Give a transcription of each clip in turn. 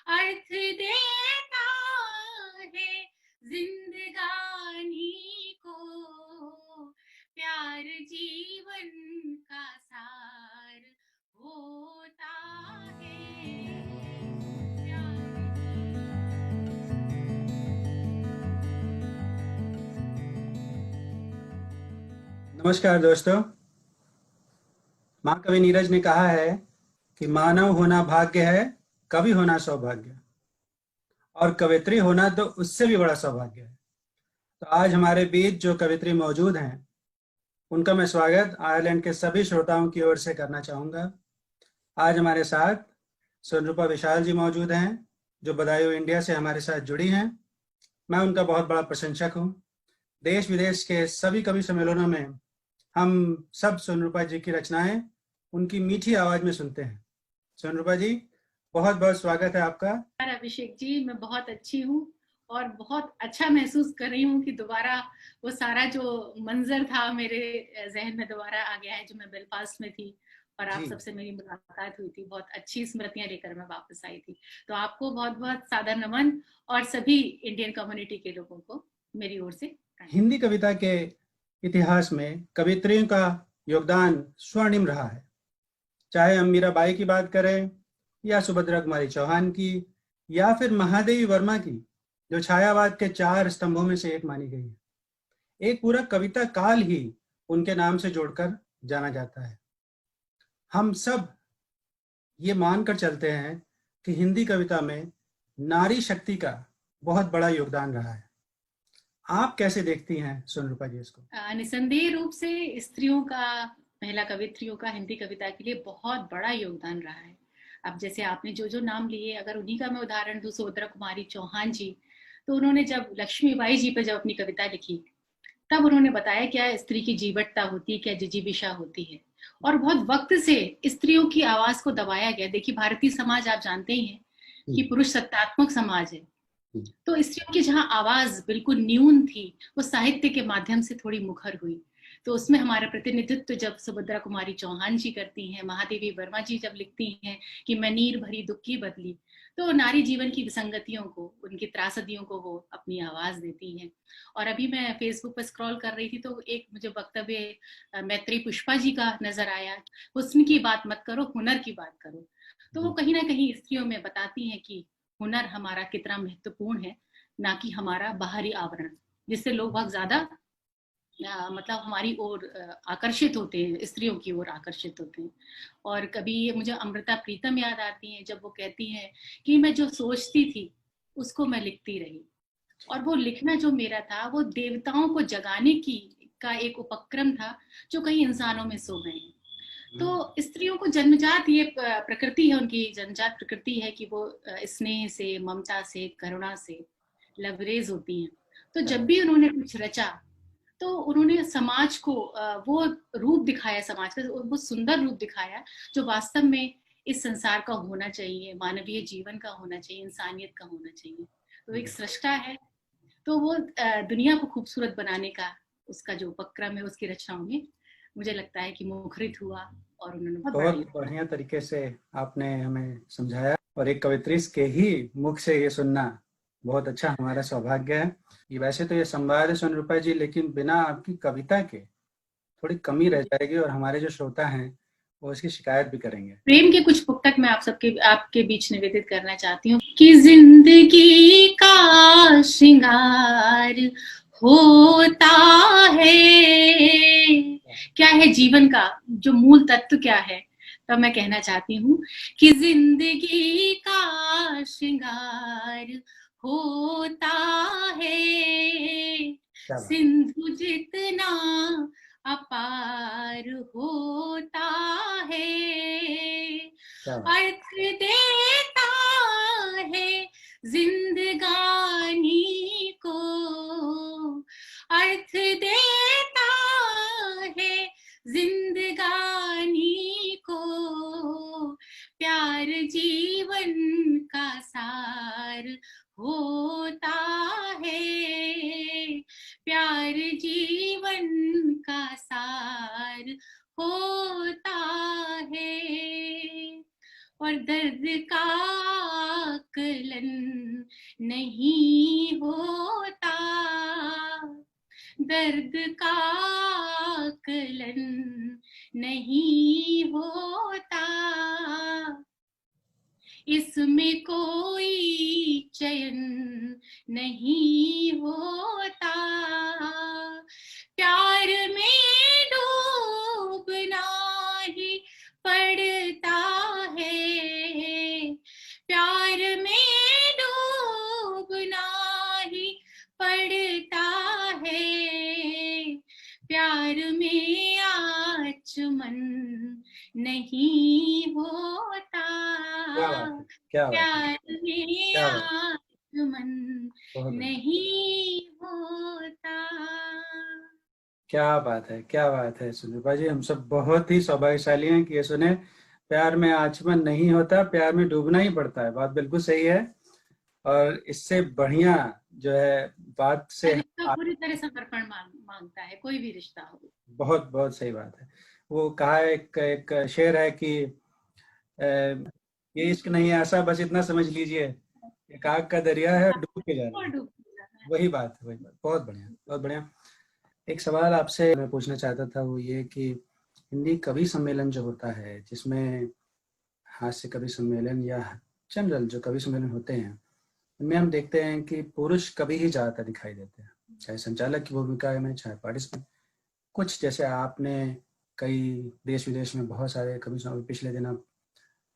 अर्थ देता है जिंदगानी को, प्यार जीवन का सार होता है। नमस्कार दोस्तों। महाकवि नीरज ने कहा है कि मानव होना भाग्य है, कवि होना सौभाग्य, और कवित्री होना तो उससे भी बड़ा सौभाग्य है। तो आज हमारे बीच जो कवित्री मौजूद हैं, उनका मैं स्वागत आयरलैंड के सभी श्रोताओं की ओर से करना चाहूँगा। आज हमारे साथ स्वरूपा विशाल जी मौजूद हैं, जो बदायूं इंडिया से हमारे साथ जुड़ी हैं। मैं उनका बहुत बड़ा प्रशंसक हूँ। देश विदेश के सभी कवि सम्मेलनों में हम सब स्वरूपा जी की रचनाएं उनकी मीठी आवाज में सुनते हैं। स्वरूपा जी, बहुत बहुत स्वागत है आपका। अभिषेक जी, मैं बहुत अच्छी हूँ और बहुत अच्छा महसूस कर रही हूँ कि दोबारा वो सारा जो मंजर था मेरे जहन में दोबारा आ गया है, जो मैं बेलफास्ट में थी और आप जी, सबसे मेरी मुलाकात हुई थी। बहुत अच्छी स्मृतियां लेकर मैं वापस आई थी। तो आपको बहुत बहुत सादर नमन और सभी इंडियन कम्युनिटी के लोगों को मेरी ओर से। हिंदी कविता के इतिहास में कवित्रियों का योगदान स्वर्णिम रहा है। चाहे हम मीराबाई की बात करें या सुभद्रा कुमारी चौहान की या फिर महादेवी वर्मा की, जो छायावाद के 4 स्तंभों में से एक मानी गई है। एक पूरा कविता काल ही उनके नाम से जोड़कर जाना जाता है। हम सब ये मानकर चलते हैं कि हिंदी कविता में नारी शक्ति का बहुत बड़ा योगदान रहा है। आप कैसे देखती हैं स्वरूपा जी इसको? निसंदेह रूप से स्त्रियों का, महिला कवित्रियों का हिंदी कविता के लिए बहुत बड़ा योगदान रहा है। अब जैसे आपने जो जो नाम लिए, अगर उन्हीं का मैं उदाहरण दूं, सुभद्रा कुमारी चौहान जी, तो उन्होंने जब लक्ष्मीबाई जी पे जब अपनी कविता लिखी, तब उन्होंने बताया क्या स्त्री की जीवटता होती है, क्या जिजीविषा होती है, और बहुत वक्त से स्त्रियों की आवाज को दबाया गया। देखिए, भारतीय समाज आप जानते ही हैं कि पुरुष सत्तात्मक समाज है। तो स्त्रियों की जहाँ आवाज बिल्कुल न्यून थी, वो साहित्य के माध्यम से थोड़ी मुखर हुई। तो उसमें हमारा प्रतिनिधित्व जब सुभद्रा कुमारी चौहान जी करती हैं, महादेवी वर्मा जी जब लिखती हैं कि मैं नीर भरी दुख की बदली, तो नारी जीवन की विसंगतियों को, उनकी त्रासदियों को वो अपनी आवाज देती हैं। और अभी मैं फेसबुक पर स्क्रॉल कर रही थी तो एक मुझे वक्तव्य मैत्री पुष्पा जी का नजर आया, हुस्न की बात मत करो, हुनर की बात करो। तो वो कहीं ना कहीं स्त्रियों में बताती हैं कि हुनर हमारा कितना महत्वपूर्ण है, ना कि हमारा बाहरी आवरण, जिससे लोग बहुत ज्यादा मतलब हमारी ओर आकर्षित होते हैं, स्त्रियों की ओर आकर्षित होते हैं। और कभी मुझे अमृता प्रीतम याद आती हैं जब वो कहती हैं कि मैं जो सोचती थी उसको मैं लिखती रही, और वो लिखना जो मेरा था वो देवताओं को जगाने की का एक उपक्रम था जो कई इंसानों में सो गए हैं। तो स्त्रियों को जन्मजात ये प्रकृति है, उनकी जन्मजात प्रकृति है कि वो स्नेह से, ममता से, करुणा से लबरेज होती हैं। तो जब भी उन्होंने कुछ रचा तो उन्होंने समाज को वो रूप दिखाया, समाज का वो सुंदर रूप दिखाया जो वास्तव में इस संसार का होना चाहिए, मानवीय जीवन का होना चाहिए, इंसानियत का होना चाहिए। तो एक सृष्टा है, तो वो दुनिया को खूबसूरत बनाने का उसका जो उपक्रम है उसकी रचनाओं में मुझे लगता है कि मुखरित हुआ और उन्होंने बहुत बड़ा बहुत बढ़िया तरीके से आपने हमें समझाया, और एक कवित्री के ही मुख से ये सुनना बहुत अच्छा हमारा सौभाग्य है। ये वैसे तो ये संवाद है स्वरूपा जी, लेकिन बिना आपकी कविता के थोड़ी कमी रह जाएगी और हमारे जो श्रोता हैं वो इसकी शिकायत भी करेंगे। प्रेम के कुछ पुस्तक मैं आपके बीच निवेदित करना चाहती हूँ कि जिंदगी का श्रृंगार होता है, क्या है जीवन का जो मूल तत्व क्या है, तब मैं कहना चाहती हूँ कि जिंदगी का श्रृंगार होता है, सिंधु जितना अपार होता है, अर्थ देता है जिंदगानी को, अर्थ देता है जिंदगानी को, प्यार जीवन का सार होता है, प्यार जीवन का सार होता है, और दर्द का आकलन नहीं होता, दर्द का आकलन नहीं होता, इसमें कोई चयन नहीं होता, प्यार में डूबना ही पड़ता है, प्यार में डूबना ही पड़ता है, प्यार में आचमन नहीं होता, क्या बात है, प्यार में क्या बात, आचमन बहुत बढ़िया। नहीं होता। क्या बात है, क्या बात है सुनीता जी, हम सब बहुत ही सौभाग्यशाली हैं कि ये सुने, प्यार में आचमन नहीं होता, प्यार में डूबना ही पड़ता है। बात बिल्कुल सही है, और इससे बढ़िया जो है बात से रिश्ता पूरी तरह समर्पण मांगता है, कोई भी रिश्ता हो। बहुत बहुत सही बात है। वो कहा है, एक शेर है कि ये इश्क नहीं ऐसा, बस इतना समझ लीजिए, एक आग का दरिया है, डूब के जा रहा और है। डूब जाता है। वही बात है, वही बात। बहुत बढ़िया, बहुत बढ़िया। एक सवाल आपसे मैं पूछना चाहता था, वो ये कि हिंदी कवि सम्मेलन जो होता है, जिसमें हास्य कवि सम्मेलन या जनरल जो कवि सम्मेलन होते हैं, इनमें हम देखते हैं कि पुरुष कवि ही ज्यादातर दिखाई देते हैं, चाहे संचालक की भूमिका में, चाहे पार्टिसिपेंट। कुछ जैसे आपने कई देश विदेश में बहुत सारे कवि पिछले दिन आप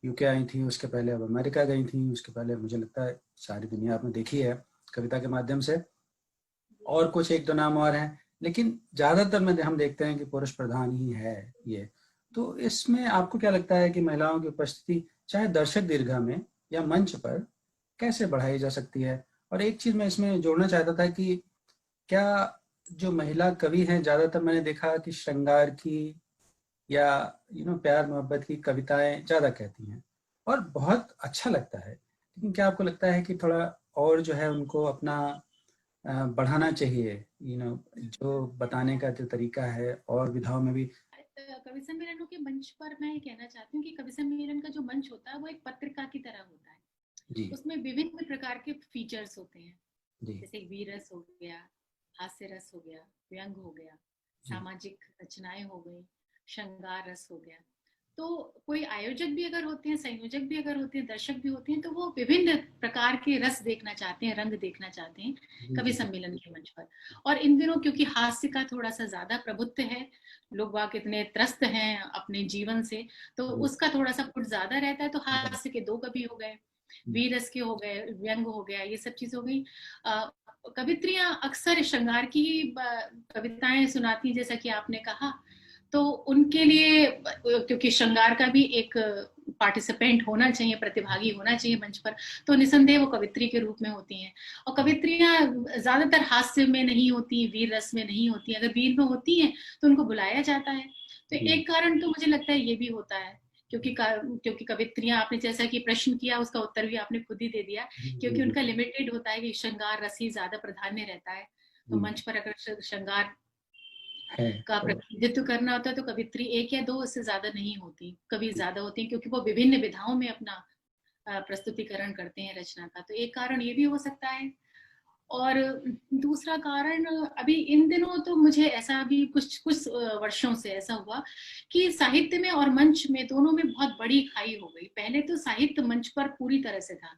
यूके आई थी, उसके पहले अब अमेरिका गई थी, उसके पहले मुझे लगता है सारी दुनिया आपने देखी है कविता के माध्यम से, और कुछ एक दो नाम और हैं, लेकिन ज्यादातर में हम देखते हैं कि पुरुष प्रधान ही है ये। तो इसमें आपको क्या लगता है कि महिलाओं की उपस्थिति चाहे दर्शक दीर्घा में या मंच पर कैसे बढ़ाई जा सकती है? और एक चीज मैं इसमें जोड़ना चाहता था कि क्या जो महिला कवि हैं, ज्यादातर मैंने देखा कि श्रृंगार की या प्यार मोहब्बत की कविताएं ज्यादा कहती हैं, और बहुत अच्छा लगता है, लेकिन क्या आपको लगता है कि थोड़ा और जो है उनको अपना बढ़ाना चाहिए, जो बताने का जो तरीका है और विधाओं में भी? कवि सम्मेलनों के मंच पर मैं ये कहना चाहती हूँ कि कवि सम्मेलन का जो मंच होता है वो एक पत्रिका की तरह होता है। जी उसमें विभिन्न प्रकार के फीचर्स होते हैं, जी जैसे वीरस हो गया, हास्य रस हो गया, व्यंग हो गया, जी सामाजिक रचनाएं हो गई, श्रृंगार रस हो गया। तो कोई आयोजक भी अगर होते हैं, संयोजक भी अगर होते हैं, दर्शक भी होते हैं, तो वो विभिन्न प्रकार के रस देखना चाहते हैं, रंग देखना चाहते हैं जी कवि जी सम्मेलन के मंच पर। और इन दिनों क्योंकि हास्य का थोड़ा सा ज्यादा प्रभुत्व है, लोग वाक इतने त्रस्त हैं अपने जीवन से, तो जी उसका थोड़ा सा पुट ज्यादा रहता है। तो जी हास्य के दो कवि हो गए, वीरस के हो गए, व्यंग हो गया, ये सब चीज हो गई। कवित्रियां अक्सर श्रृंगार की कविताएं सुनाती, जैसा कि आपने कहा, तो उनके लिए, क्योंकि श्रृंगार का भी एक पार्टिसिपेंट होना चाहिए, प्रतिभागी होना चाहिए मंच पर, तो निसंदेह वो कवित्री के रूप में होती हैं। और कवित्रियां ज्यादातर हास्य में नहीं होती, वीर रस में नहीं होती। अगर वीर में होती हैं तो उनको बुलाया जाता है। तो जी एक कारण तो मुझे लगता है ये भी होता है, क्योंकि कवित्रियां, आपने जैसा कि प्रश्न किया उसका उत्तर भी आपने खुद ही दे दिया, जी क्योंकि जी उनका लिमिटेड होता है कि श्रृंगार रस ही ज्यादा प्राधान्य रहता है। तो जी मंच पर अगर श्रृंगार है का तो प्रतिनिधित्व करना होता है तो कवित्री एक या दो, इससे ज्यादा नहीं होती, कवि ज्यादा होती हैं, क्योंकि वो विभिन्न विधाओं में अपना प्रस्तुतिकरण करते हैं रचना का। तो एक कारण ये भी हो सकता है। और दूसरा कारण, अभी इन दिनों तो मुझे ऐसा भी कुछ कुछ वर्षों से ऐसा हुआ कि साहित्य में और मंच में दोनों में बहुत बड़ी खाई हो गई। पहले तो साहित्य मंच पर पूरी तरह से था।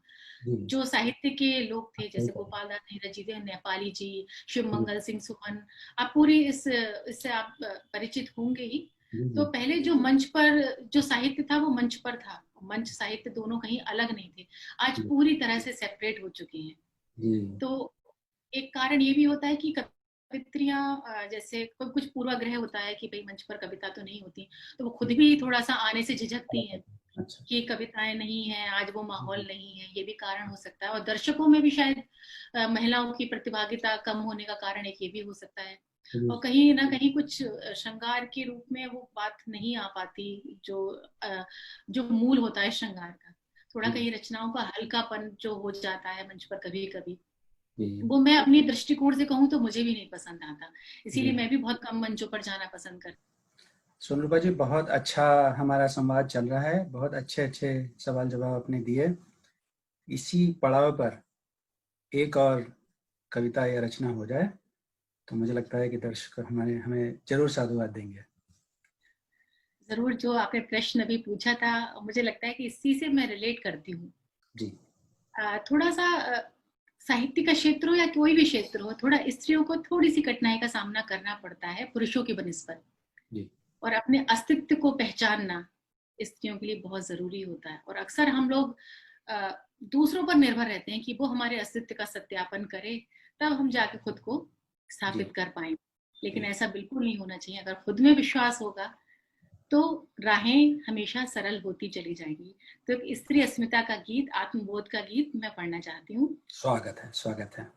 जी जो साहित्य के लोग थे, सही जैसे कहा। गोपाल दास नीरज जी, नेपाली जी, शिव जी मंगल सिंह सुमन, आप पूरी इससे आप परिचित होंगे ही। जी तो जी पहले जो मंच पर जो साहित्य था वो मंच पर था, मंच साहित्य दोनों कहीं अलग नहीं थे। आज जी पूरी तरह से सेपरेट हो चुके हैं। जी तो एक कारण ये भी होता है कि कवित्रियां, जैसे कुछ पूर्वाग्रह होता है कि भाई मंच पर कविता तो नहीं होती, तो वो खुद भी थोड़ा सा आने से झिझकती हैं अच्छा कि कविताएं नहीं है, आज वो माहौल नहीं है। ये भी कारण हो सकता है। और दर्शकों में भी शायद महिलाओं की प्रतिभागिता कम होने का कारण एक ये भी हो सकता है। जी और कहीं ना कहीं कुछ श्रृंगार के रूप में वो बात नहीं आ पाती, जो मूल होता है श्रृंगार का। थोड़ा जी कहीं रचनाओं का हल्कापन जो हो जाता है मंच पर कभी कभी, जी वो मैं अपनी दृष्टिकोण से कहूँ तो मुझे भी नहीं पसंद आता। इसीलिए जी मैं भी बहुत कम मंचों पर जाना पसंद करती सोनरूपा जी, बहुत अच्छा हमारा संवाद चल रहा है, बहुत अच्छे अच्छे सवाल जवाब आपने दिए। इसी पड़ाव पर एक और कविता या रचना हो जाए तो मुझे लगता है कि दर्शक हमें हमें जरूर साधुवाद देंगे। जरूर, जो आपने प्रश्न अभी पूछा था, मुझे लगता है कि इसी से मैं रिलेट करती हूँ। जी थोड़ा सा साहित्य का क्षेत्र हो या कोई भी क्षेत्र हो, थोड़ा स्त्रियों को थोड़ी सी कठिनाई का सामना करना पड़ता है पुरुषों की बनिस्बत। जी और अपने अस्तित्व को पहचानना स्त्रियों के लिए बहुत जरूरी होता है। और अक्सर हम लोग दूसरों पर निर्भर रहते हैं कि वो हमारे अस्तित्व का सत्यापन करे, तब हम जाके खुद को जी स्थापित कर पाएंगे। लेकिन जी ऐसा बिल्कुल नहीं होना चाहिए। अगर खुद में विश्वास होगा तो राहें हमेशा सरल होती चली जाएंगी। तो एक स्त्री अस्मिता का गीत, आत्मबोध का गीत मैं पढ़ना चाहती हूँ स्वागत है, स्वागत है।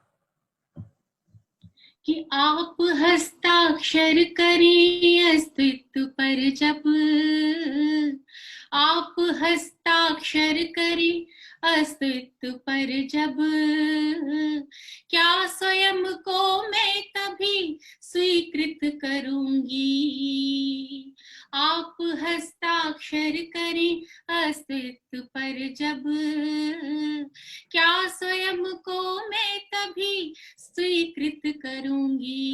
कि आप हस्ताक्षर करें अस्तित्व पर जब, आप हस्ताक्षर करें अस्तित्व पर जब, क्या स्वयं को मैं तभी स्वीकृत करूंगी। आप हस्ताक्षर करें अस्तित्व पर जब, क्या स्वयं को मैं तभी स्वीकृत करूंगी।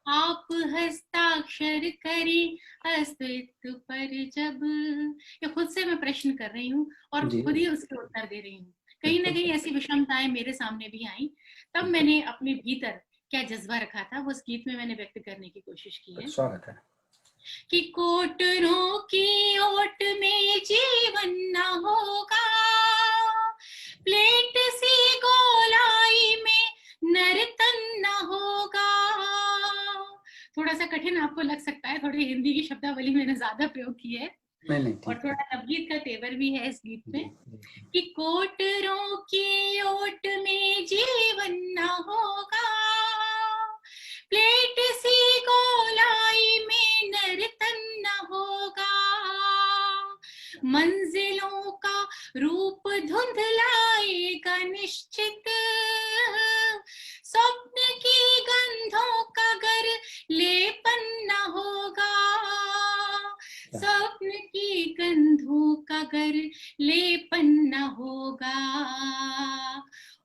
आप हस्ताक्षर करें अस्तित्व पर जब। ये खुद से मैं प्रश्न कर रही हूँ और जी खुद ही उसके उत्तर दे रही हूँ। कहीं ना बिल्कुल कहीं ऐसी विषमताएं मेरे सामने भी आई, तब बिल्कुल। मैंने अपने भीतर क्या जज्बा रखा था वो उस गीत में मैंने व्यक्त करने की कोशिश की है। स्वागत है। कि कोटरों की ओट में जीवन न होगा, प्लेट सी गोलाई में नर्तन न होगा। थोड़ा सा कठिन आपको लग सकता है, थोड़ी हिंदी की शब्दावली मैंने ज्यादा प्रयोग की है नहीं नहीं, और ठीक है। थोड़ा नवगीत का तेवर भी है इस गीत जी में। जी कि कोटरों की ओट में जीवन न होगा, प्लेट सी गोलाई में नर्तन न होगा। मंजिलों का रूप धुंधलाएगा निश्चित, स्वप्न की गंधों का घर लेपन न होगा। स्वप्न की गंधों का घर लेपन न होगा।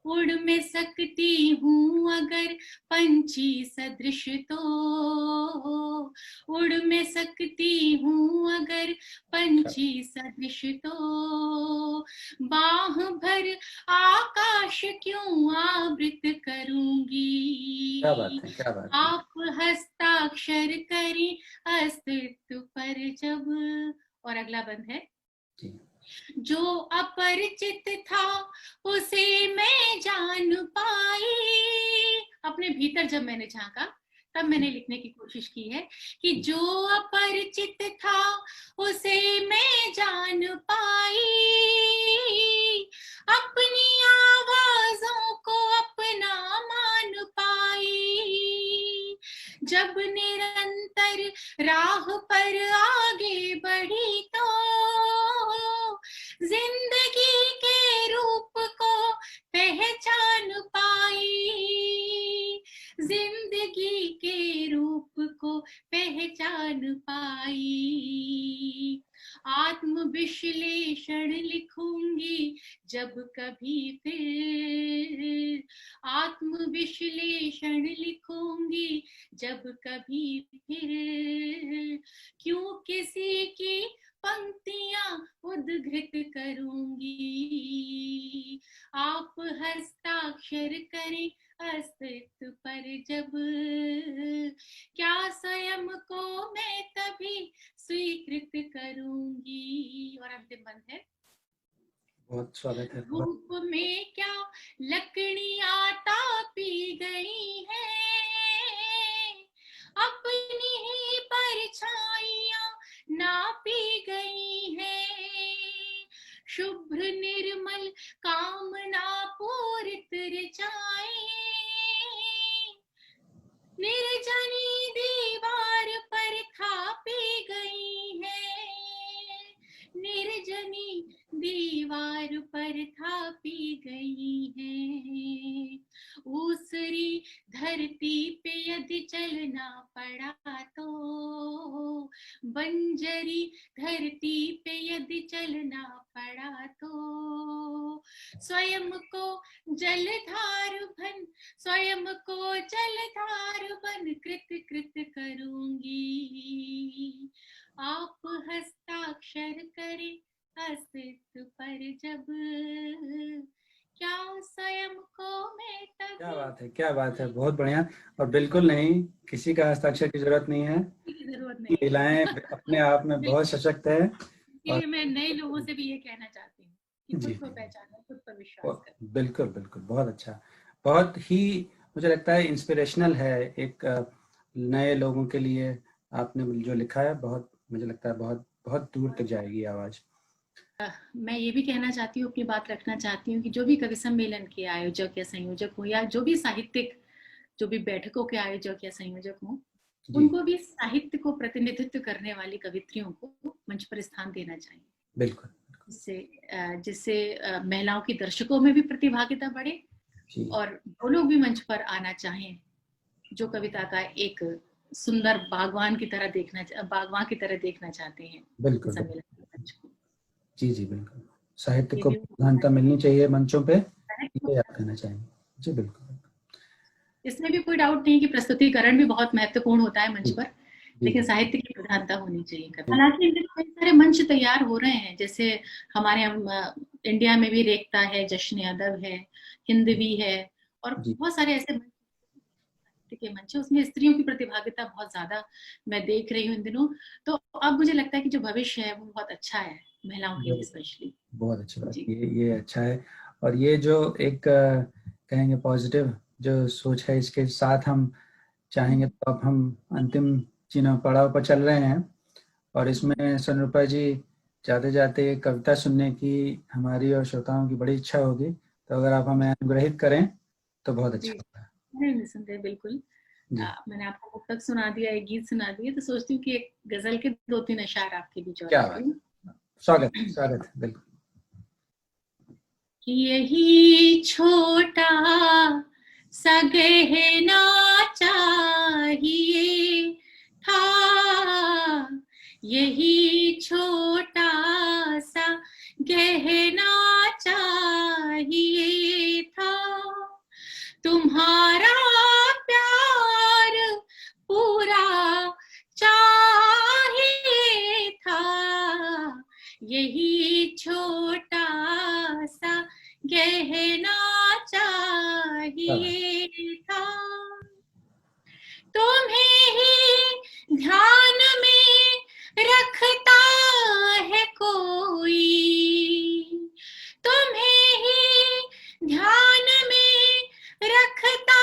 उड़ में सकती हूँ अगर पंछी सदृश तो, उड़ में सकती हूँ अगर पंछी सदृश तो, बाह भर आकाश क्यों आवृत करूंगी। क्या बात है, क्या बात है। आप हस्ताक्षर करें अस्तित्व पर जब। और अगला बंद है। जी जो अपरिचित था उसे मैं जान पाई। अपने भीतर जब मैंने झांका तब मैंने लिखने की कोशिश की है कि जो अपरिचित था उसे मैं जान पाई। अपनी आवाजों को अपना मान पाई। जब निरंतर राह पर आगे बढ़ी तो जिंदगी के रूप को पहचान पाई। जिंदगी के रूप को पहचान पाई। आत्म विश्लेषण लिखूंगी जब कभी फिर, आत्म विश्लेषण लिखूंगी जब कभी फिर। क्यों किसी की पंक्तियां उद्धृत करूंगी। आप हस्ताक्षर करें अस्तित्व पर जब, क्या स्वयं को मैं तभी स्वीकृत करूंगी। और अंतिम बंद है। बहुत स्वागत है। बहुत धूप में क्या लकड़ियां तापी गई हैं, अपनी ही परछाइयां नापी गई हैं। शुभ्र निर्मल कामना पूरित ऋचाएं, निर्जनी दीवार पर थापी गई है। निर्जनी दीवार पर थापी गई है। ऊसरी धरती पे यदि चलना पड़ा तो, बंजरी धरती पे यदि चलना पड़ा तो, स्वयं को जलधार बन, स्वयं को जलधार बन कृत कृत करूंगी। आप हस्ताक्षर करें अस्तित्व पर जब, क्या स्वयं को मैं तब। क्या बात है, क्या बात है, बहुत बढ़िया। और बिल्कुल नहीं, किसी का हस्ताक्षर की जरूरत नहीं है। जरूरत नहीं है। महिलाएं अपने आप में बहुत सशक्त है। इसलिए मैं नए लोगों से भी ये कहना चाहती हूँ कि जी खुद को पहचानो, खुद पर विश्वास करो। बिल्कुल बिल्कुल, बहुत अच्छा, बहुत ही मुझे लगता है इंस्पिरेशनल है एक नए लोगों के लिए। आपने जो लिखा है बहुत, मुझे लगता है बहुत बहुत दूर तक जाएगी आवाज। मैं ये भी कहना चाहती हूँ, अपनी बात रखना चाहती हूँ कि जो भी कवि सम्मेलन के आयोजक या संयोजक हो, या जो भी साहित्यिक, जो भी बैठकों के आयोजक या संयोजक हो, जी उनको भी साहित्य को प्रतिनिधित्व करने वाली कवित्रियों को मंच पर स्थान देना चाहिए, बिल्कुल, जिससे महिलाओं की दर्शकों में भी प्रतिभागिता बढ़े जी और वो लोग भी मंच पर आना चाहें, जो कविता का एक सुंदर बागवान की तरह देखना चाहते हैं बिल्कुल सम्मेलन के मंच को। जी जी बिल्कुल, साहित्य ये को भी प्रधानता मिलनी चाहिए मंचों पे, ये आप कहना चाहेंगे। जी बिल्कुल, इसमें भी कोई डाउट नहीं कि प्रस्तुतिकरण भी बहुत महत्वपूर्ण होता है मंच जी पर, जी लेकिन जी साहित्य की प्रधानता होनी चाहिए। हालांकि कई सारे मंच तैयार हो रहे हैं, जैसे हमारे इंडिया में भी रेखता है, जश्न अदब है, हिंदवी है, और जी बहुत सारे ऐसे के मंच है, उसमें स्त्रियों की प्रतिभागिता बहुत ज्यादा मैं देख रही हूँ इन दिनों। तो अब मुझे लगता है कि जो भविष्य है वो बहुत अच्छा है महिलाओं के लिए स्पेशली। बहुत अच्छी बात, जी ये अच्छा है। और ये जो एक कहेंगे पॉजिटिव जो सोच है, इसके साथ हम चाहेंगे तो अब हम अंतिम पड़ाव पर चल रहे हैं, और इसमें स्वरूपा जी जाते जाते कविता सुनने की हमारी और श्रोताओं की बड़ी इच्छा होगी, तो अगर आप हमें अनुग्रहित करें तो बहुत अच्छा जी, होगा। नहीं निसंदेह, बिल्कुल। जी मैंने आपको मुक्तक सुना दिया, एक गीत सुना दिया, तो सोचती हूँ कि एक गजल के 2-3 अशार आपके बीच और क्या रख बात, दूं। स्वागत स्वागत, बिल्कुल। कि यही छोटा सा गहना चाहिए था, यही छोटा सा गहना चाहिए था, तुम्हारा प्यार पूरा चाहिए था, यही छोटा सा गहना चाहिए था, तुम्हें ही ध्यान में रखता है कोई, तुम्हें ही ध्यान में रखता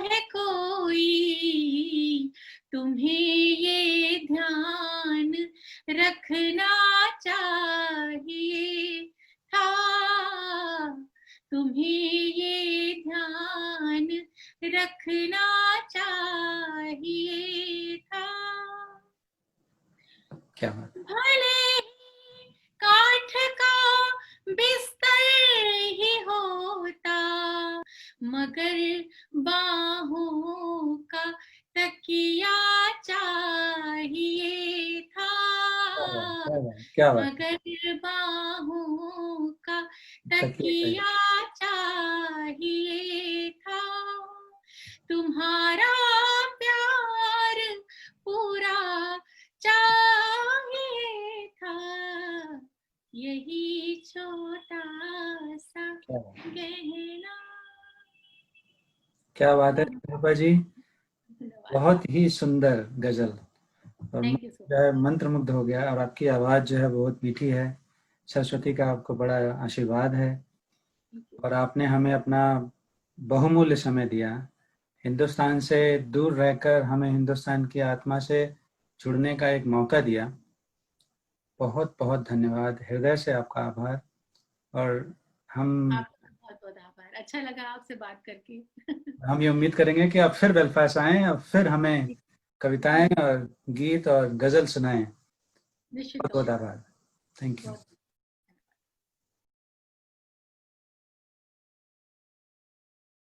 है कोई, तुम्हें ये ध्यान रखना चाहिए था, तुम्हें ये ध्यान रखना चाहिए था, क्या बात, भले ही काठ का बिस्तर ही होता, मगर बाहों का तकिया चाहिए था, क्या बात, क्या बात, मगर बाहों का तकिए तकिया चाहिए था, तुम्हारा प्यार पूरा चाहिए था, यही छोटा सा गहना। क्या बात है स्वरूपा जी, बहुत ही सुंदर गजल, और थैंक यू सो जो है मंत्रमुग्ध हो गया। और आपकी आवाज़ जो है बहुत मीठी है, सरस्वती का आपको बड़ा आशीर्वाद है, मच। और आपने हमें अपना बहुमूल्य समय दिया, हिंदुस्तान से दूर रहकर हमें हिंदुस्तान की आत्मा से जुड़ने का एक मौका दिया। बहुत बहुत धन्यवाद, हृदय से आपका आभार। और हम आपका बहुत बहुत आभार, अच्छा लगा आपसे बात करके। हम ये उम्मीद करेंगे कि आप फिर बेलफास्ट आएँ और फिर हमें कविताएं और गीत और गजल सुनाएं। निश्चित बहुत तौर बहुत आभार, थैंक यू। पर।